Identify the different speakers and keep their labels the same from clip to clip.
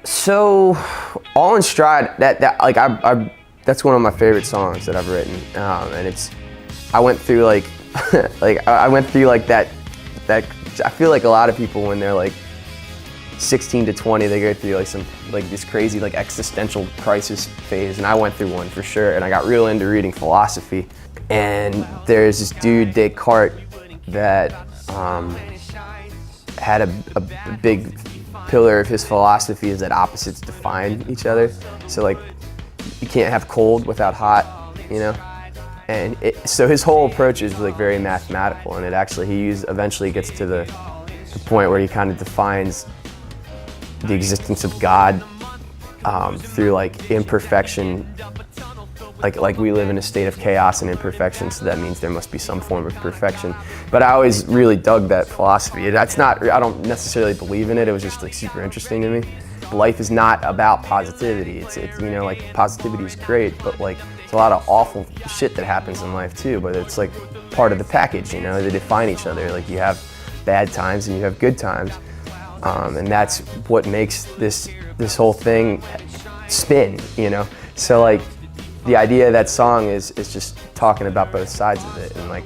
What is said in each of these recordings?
Speaker 1: So, All in Stride, that's one of my favorite songs that I've written, and I went through like, I went through like that. I feel like a lot of people when they're like 16 to 20, they go through like this crazy like existential crisis phase, and I went through one for sure. And I got real into reading philosophy, and there's this dude Descartes that had a big pillar of his philosophy is that opposites define each other. So like you can't have cold without hot, you know? And so his whole approach is like very mathematical, and he eventually gets to the point where he kind of defines the existence of God through like imperfection. Like we live in a state of chaos and imperfection, so that means there must be some form of perfection. But I always really dug that philosophy. I don't necessarily believe in it. It was just like super interesting to me. Life is not about positivity. It's you know, like positivity is great, but like it's a lot of awful shit that happens in life too. But it's like part of the package, you know. They define each other. Like you have bad times and you have good times, and that's what makes this whole thing spin, you know. So like, the idea of that song is just talking about both sides of it, and like,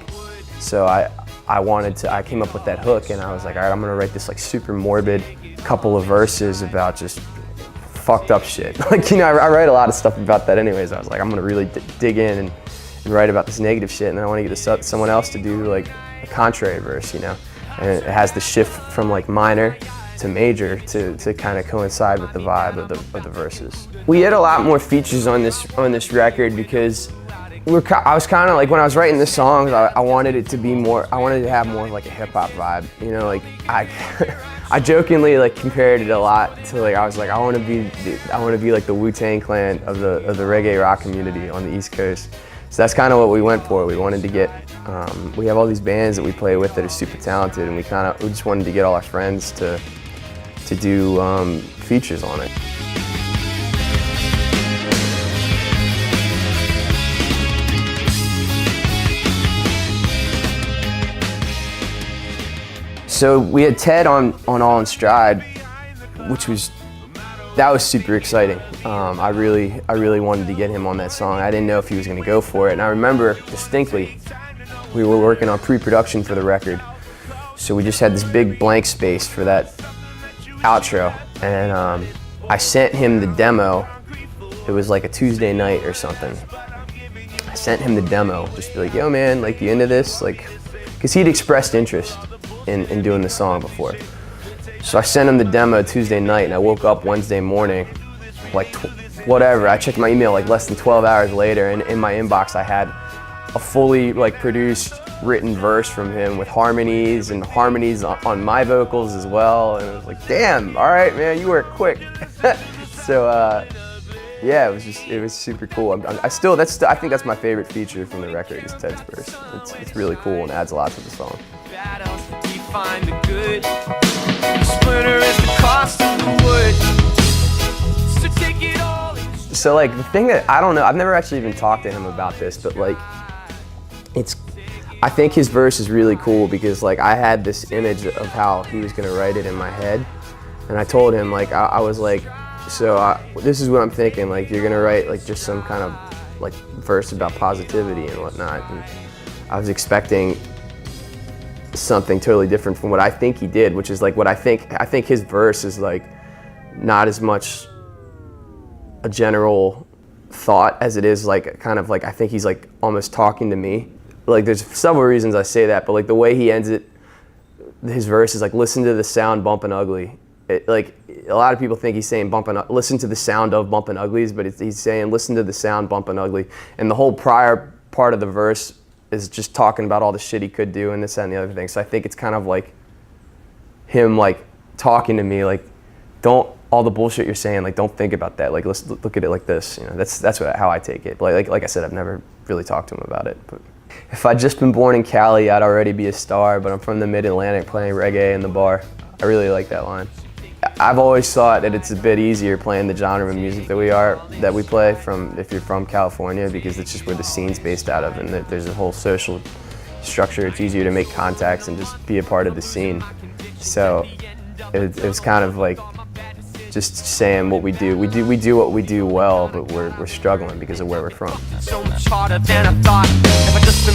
Speaker 1: so I came up with that hook, and I was like, all right, I'm gonna write this like super morbid couple of verses about just fucked up shit. Like, you know, I write a lot of stuff about that anyways. I was like, I'm gonna really dig in and write about this negative shit, and then I want to get someone else to do like a contrary verse, you know, and it has the shift from like minor to major to kind of coincide with the vibe of the verses. We had a lot more features on this record because I was kind of like, when I was writing the songs, I wanted it to be more, I wanted to have more like a hip hop vibe, you know, like I jokingly like compared it a lot to like, I was like, I want to be like the Wu-Tang Clan of the reggae rock community on the East Coast. So that's kind of what we went for. We wanted to get, we have all these bands that we play with that are super talented, and we just wanted to get all our friends to do features on it. So we had Ted on All in Stride, that was super exciting. I really wanted to get him on that song. I didn't know if he was going to go for it, and I remember distinctly we were working on pre-production for the record, so we just had this big blank space for that outro, and I sent him the demo. It was like a Tuesday night or something. I sent him the demo, just be like, yo man, like, you into this? Like, because he'd expressed interest in doing the song before. So I sent him the demo Tuesday night, and I woke up Wednesday morning, like whatever, I checked my email like less than 12 hours later, and in my inbox I had a fully like produced written verse from him with harmonies on my vocals as well, and I was like, damn, all right man, you work quick. So yeah, it was super cool. I think that's my favorite feature from the record is Ted's verse. It's really cool and adds a lot to the song. So like, the thing that, I don't know, I've never actually even talked to him about this, but like, I think his verse is really cool because like I had this image of how he was gonna write it in my head, and I told him like, I was like, so this is what I'm thinking, like you're gonna write like just some kind of like verse about positivity and whatnot, and I was expecting something totally different from what I think he did, which is like what I think his verse is like not as much a general thought as it is like kind of like, I think he's like almost talking to me. Like there's several reasons I say that, but like the way he ends it, his verse is like, listen to the sound bumpin' ugly. Like a lot of people think he's saying listen to the sound of bumpin' uglies, but he's saying listen to the sound bumpin' ugly. And the whole prior part of the verse is just talking about all the shit he could do and this, that, and the other thing. So I think it's kind of like him like talking to me, like, don't, all the bullshit you're saying, like, don't think about that. Like, let's look at it like this. You know, that's how I take it. Like I said, I've never really talked to him about it. But if I'd just been born in Cali, I'd already be a star, but I'm from the Mid-Atlantic playing reggae in the bar. I really like that line. I've always thought that it's a bit easier playing the genre of music that we play if you're from California, because it's just where the scene's based out of, and there's a whole social structure. It's easier to make contacts and just be a part of the scene. So it was kind of like just saying what we do. We do what we do well, but we're struggling because of where we're from.
Speaker 2: So much harder than I thought. If I just